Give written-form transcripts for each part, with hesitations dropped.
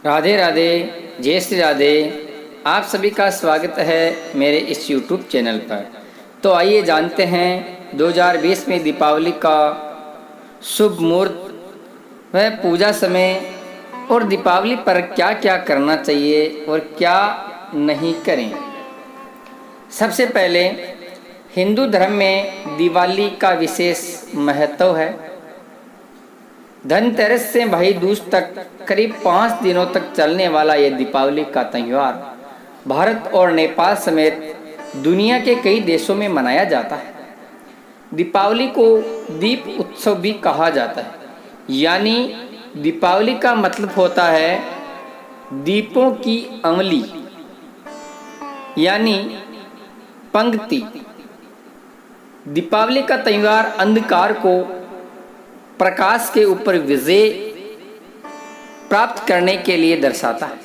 राधे राधे। जय श्री राधे। आप सभी का स्वागत है मेरे इस YouTube चैनल पर। तो आइए जानते हैं 2020 में दीपावली का शुभ मुहूर्त व पूजा समय और दीपावली पर क्या क्या करना चाहिए और क्या नहीं करें। सबसे पहले हिंदू धर्म में दिवाली का विशेष महत्व है। धनतेरस से भाई दूज तक करीब 5 दिनों तक चलने वाला यह दीपावली का त्यौहार भारत और नेपाल समेत दुनिया के कई देशों में मनाया जाता है। दीपावली को दीप उत्सव भी कहा जाता है, यानी दीपावली का मतलब होता है दीपों की अमली यानी पंक्ति। दीपावली का त्यौहार अंधकार को प्रकाश के ऊपर विजय प्राप्त करने के लिए दर्शाता है।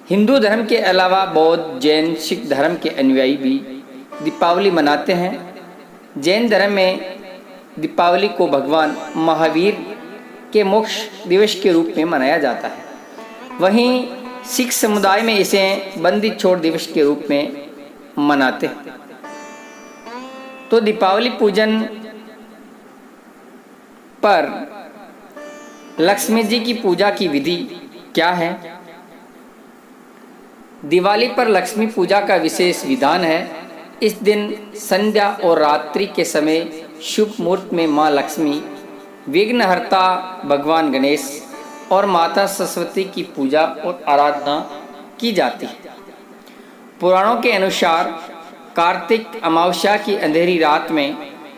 हिंदू धर्म के अलावा बौद्ध, जैन, सिख धर्म के अनुयायी भी दीपावली मनाते हैं। जैन धर्म में दीपावली को भगवान महावीर के मोक्ष दिवस के रूप में मनाया जाता है। वहीं सिख समुदाय में इसे बंदी छोड़ दिवस के रूप में मनाते हैं। तो दीपावली पूजन पर लक्ष्मी जी की पूजा की विधि क्या है। दिवाली पर लक्ष्मी पूजा का विशेष विधान है। इस दिन संध्या और रात्रि के समय शुभ मुहूर्त में मां लक्ष्मी, विघ्नहर्ता भगवान गणेश और माता सरस्वती की पूजा और आराधना की जाती है। पुराणों के अनुसार कार्तिक अमावस्या की अंधेरी रात में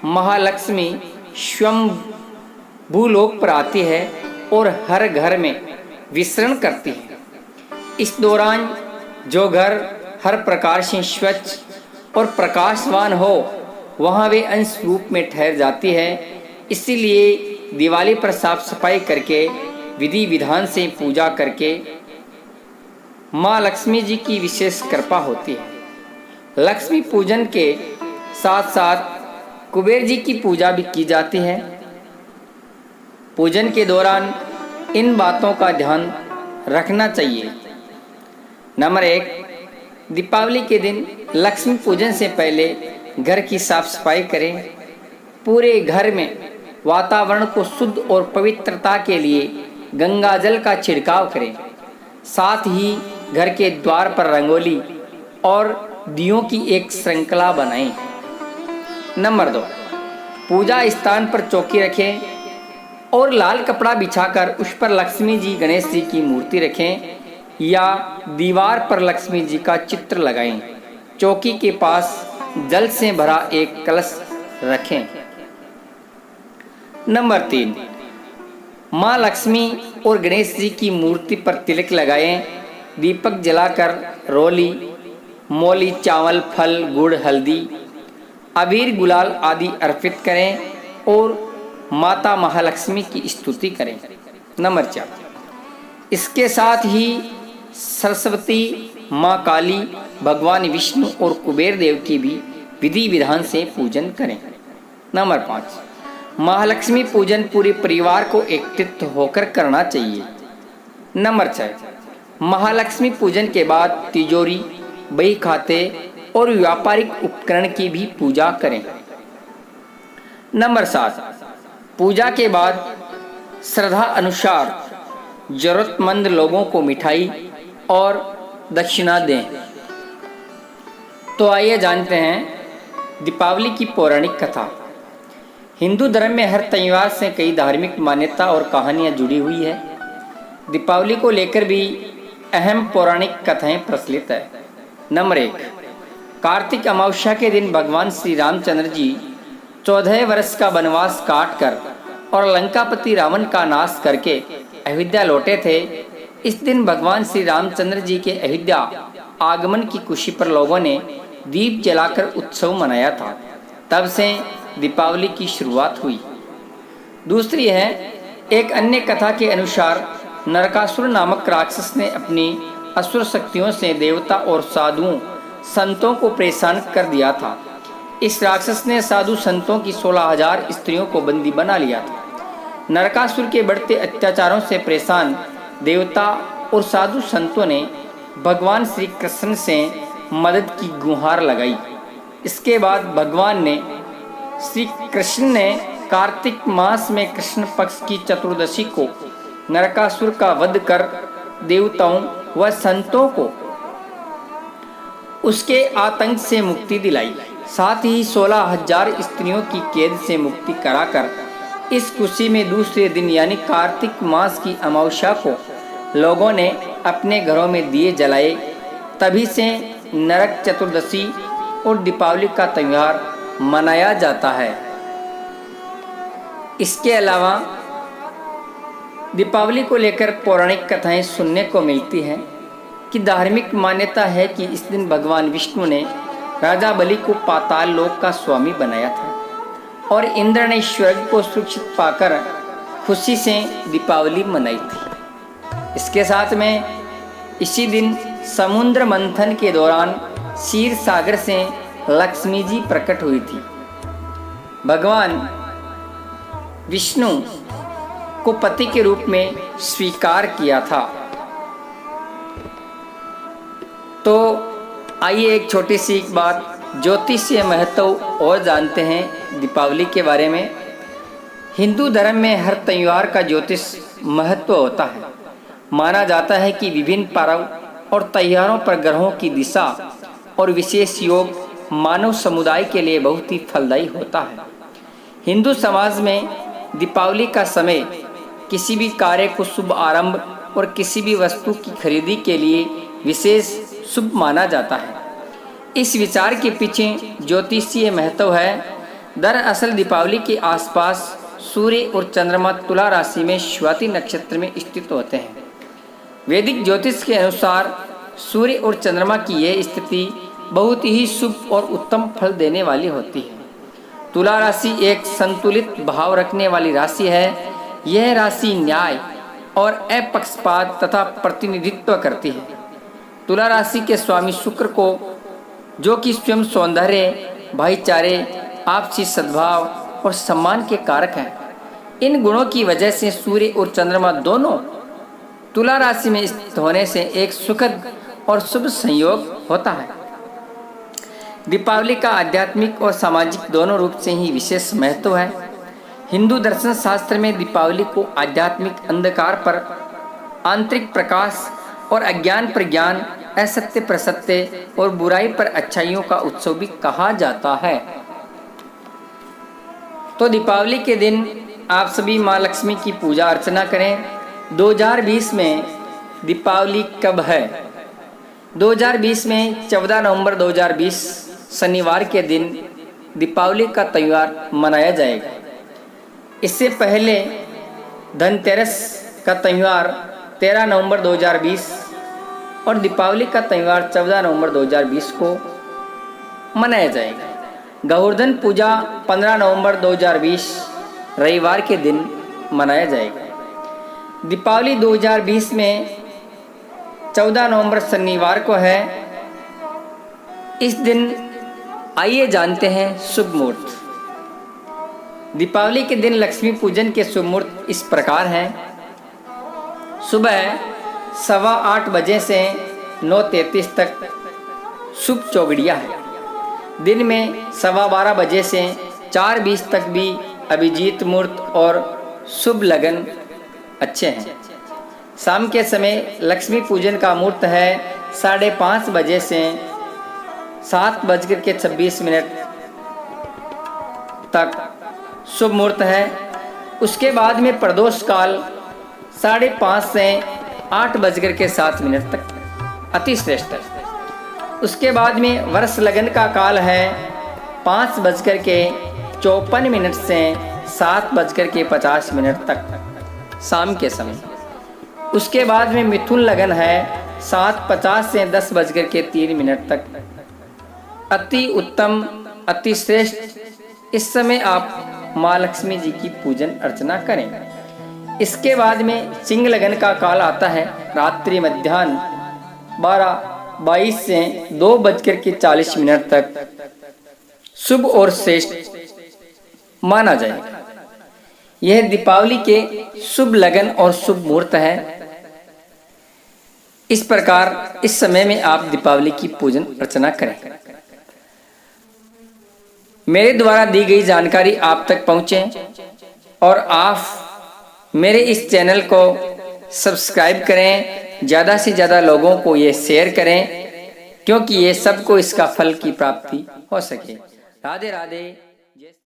महालक्ष्मी स्वयं भूलोक पर आती है और हर घर में विचरण करती है। इस दौरान जो घर हर प्रकार से स्वच्छ और प्रकाशवान हो वहाँ वे अंश रूप में ठहर जाती है। इसीलिए दिवाली पर साफ सफाई करके विधि विधान से पूजा करके माँ लक्ष्मी जी की विशेष कृपा होती है। लक्ष्मी पूजन के साथ साथ कुबेर जी की पूजा भी की जाती है। पूजन के दौरान इन बातों का ध्यान रखना चाहिए। नंबर 1, दीपावली के दिन लक्ष्मी पूजन से पहले घर की साफ सफाई करें। पूरे घर में वातावरण को शुद्ध और पवित्रता के लिए गंगा जल का छिड़काव करें। साथ ही घर के द्वार पर रंगोली और दियों की एक श्रृंखला बनाएं। नंबर 2, पूजा स्थान पर चौकी रखें और लाल कपड़ा बिछाकर उस पर लक्ष्मी जी, गणेश जी की मूर्ति रखें या दीवार पर लक्ष्मी जी का चित्र लगाएं। चौकी के पास जल से भरा एक कलश रखें। नंबर 3, माँ लक्ष्मी और गणेश जी की मूर्ति पर तिलक लगाएं। दीपक जलाकर रोली, मौली, चावल, फल, गुड़, हल्दी, अबीर, गुलाल आदि अर्पित करें और माता महालक्ष्मी की स्तुति करें। नंबर 4, इसके साथ ही सरस्वती, माँ काली, भगवान विष्णु और कुबेर देव की भी विधि विधान से पूजन करें। नंबर 5, महालक्ष्मी पूजन पूरे परिवार को एकत्रित होकर करना चाहिए। नंबर 6, महालक्ष्मी पूजन के बाद तिजोरी, बही खाते और व्यापारिक उपकरण की भी पूजा करें। नंबर 7, पूजा के बाद श्रद्धा अनुसार जरूरतमंद लोगों को मिठाई और दक्षिणा दें। तो आइए जानते हैं दीपावली की पौराणिक कथा। हिंदू धर्म में हर त्यौहार से कई धार्मिक मान्यता और कहानियाँ जुड़ी हुई है। दीपावली को लेकर भी अहम पौराणिक कथाएं प्रचलित है। नंबर 1, कार्तिक अमावस्या के दिन भगवान श्री रामचंद्र जी 14 वर्ष का वनवास काटकर और लंकापति रावण का नाश करके अयोध्या लौटे थे। इस दिन भगवान श्री रामचंद्र जी के अयोध्या आगमन की खुशी पर लोगों ने दीप जलाकर उत्सव मनाया था। तब से दीपावली की शुरुआत हुई। दूसरी है, एक अन्य कथा के अनुसार नरकासुर नामक राक्षस ने अपनी असुर शक्तियों से देवता और साधुओं संतों को परेशान कर दिया था। इस राक्षस ने साधु संतों की 16,000 स्त्रियों को बंदी बना लिया था। नरकासुर के बढ़ते अत्याचारों से परेशान देवता और साधु संतों ने भगवान श्री कृष्ण से मदद की गुहार लगाई। इसके बाद भगवान ने श्री कृष्ण ने कार्तिक मास में कृष्ण पक्ष की चतुर्दशी को नरकासुर का वध कर देवताओं व संतों को उसके आतंक से मुक्ति दिलाई। साथ ही 16,000 स्त्रियों की कैद से मुक्ति कराकर इस खुशी में दूसरे दिन यानी कार्तिक मास की अमावस्या को लोगों ने अपने घरों में दिए जलाए। तभी से नरक चतुर्दशी और दीपावली का त्यौहार मनाया जाता है। इसके अलावा दीपावली को लेकर पौराणिक कथाएं सुनने को मिलती हैं कि धार्मिक मान्यता है कि इस दिन भगवान विष्णु ने राजा बलि को पाताल लोक का स्वामी बनाया था और इंद्र ने स्वर्ग को सुरक्षित पाकर खुशी से दीपावली मनाई थी। इसके साथ में इसी दिन समुद्र मंथन के दौरान क्षीर सागर से लक्ष्मी जी प्रकट हुई थी। भगवान विष्णु को पति के रूप में स्वीकार किया था। तो आइए एक छोटी सी बात ज्योतिषीय महत्व और जानते हैं दीपावली के बारे में। हिंदू धर्म में हर त्यौहार का ज्योतिष महत्व होता है। माना जाता है कि विभिन्न पर्व और त्यौहारों पर ग्रहों की दिशा और विशेष योग मानव समुदाय के लिए बहुत ही फलदायी होता है। हिंदू समाज में दीपावली का समय किसी भी कार्य को शुभ आरंभ और किसी भी वस्तु की खरीदी के लिए विशेष शुभ माना जाता है। इस विचार के पीछे ज्योतिषीय महत्व है। दरअसल दीपावली के आसपास सूर्य और चंद्रमा तुला राशि में स्वाति नक्षत्र में स्थित होते हैं। वैदिक ज्योतिष के अनुसार सूर्य और चंद्रमा की यह स्थिति बहुत ही शुभ और उत्तम फल देने वाली होती है। तुला राशि एक संतुलित भाव रखने वाली राशि है। यह राशि न्याय और अपक्षपात तथा प्रतिनिधित्व करती है। तुला राशि के स्वामी शुक्र को, जो कि स्वयं सौंदर्य, भाईचारे, आपसी सद्भाव और सम्मान के कारक हैं, इन गुणों की वजह से सूर्य और चंद्रमा दोनों तुला राशि में स्थित होने से एक सुखद और शुभ संयोग होता है। दीपावली का आध्यात्मिक और सामाजिक दोनों रूप से ही विशेष महत्व है। हिंदू दर्शन शास्त्र में दीपावली को आध्यात्मिक अंधकार पर आंतरिक प्रकाश और अज्ञान पर ज्ञान, असत्य पर सत्य और बुराई पर अच्छाइयों का उत्सव भी कहा जाता है। तो दीपावली के दिन आप सभी माँ लक्ष्मी की पूजा अर्चना करें। 2020 में दीपावली कब है? 2020 में 14 नवंबर 2020 शनिवार के दिन दीपावली का त्यौहार मनाया जाएगा। इससे पहले धनतेरस का त्यौहार 13 नवंबर 2020 और दीपावली का त्यौहार 14 नवंबर 2020 को मनाया जाएगा। गोवर्धन पूजा 15 नवंबर 2020 रविवार के दिन मनाया जाएगा। दीपावली 2020 में 14 नवंबर शनिवार को है। इस दिन आइए जानते हैं शुभ मुहूर्त। दीपावली के दिन लक्ष्मी पूजन के शुभ मुहूर्त इस प्रकार हैं। सुबह 8:15 बजे से 9:33 तक शुभ चौगड़िया है। दिन में 12:15 बजे से 4:20 तक भी अभिजीत मुहूर्त और शुभ लगन अच्छे हैं। शाम के समय लक्ष्मी पूजन का मुहूर्त है 5:30 बजे से 7:26 तक शुभ मुहूर्त है। उसके बाद में प्रदोष काल 5:30 से 8:07 तक अति श्रेष्ठ है। उसके बाद में वर्ष लगन का काल है 5:54 से 7:50 तक शाम के समय। उसके बाद में मिथुन लगन है 7:50 से 10:03 तक। अति उत्तम, अति श्रेष्ठ। इस समय आप माँ लक्ष्मी जी की पूजन अर्चना करें। इसके बाद में सिंह लगन का काल आता है रात्रि मध्याह्न 12:22 से 2:40 तक शुभ और श्रेष्ठ माना जाएगा। यह दीपावली के शुभ लगन और शुभ मुहूर्त है। इस प्रकार इस समय में आप दीपावली की पूजन अर्चना करें। मेरे द्वारा दी गई जानकारी आप तक पहुंचे और आप मेरे इस चैनल को सब्सक्राइब करें, ज़्यादा से ज़्यादा लोगों को ये शेयर करें, क्योंकि ये सबको इसका फल की प्राप्ति हो सके। राधे राधे।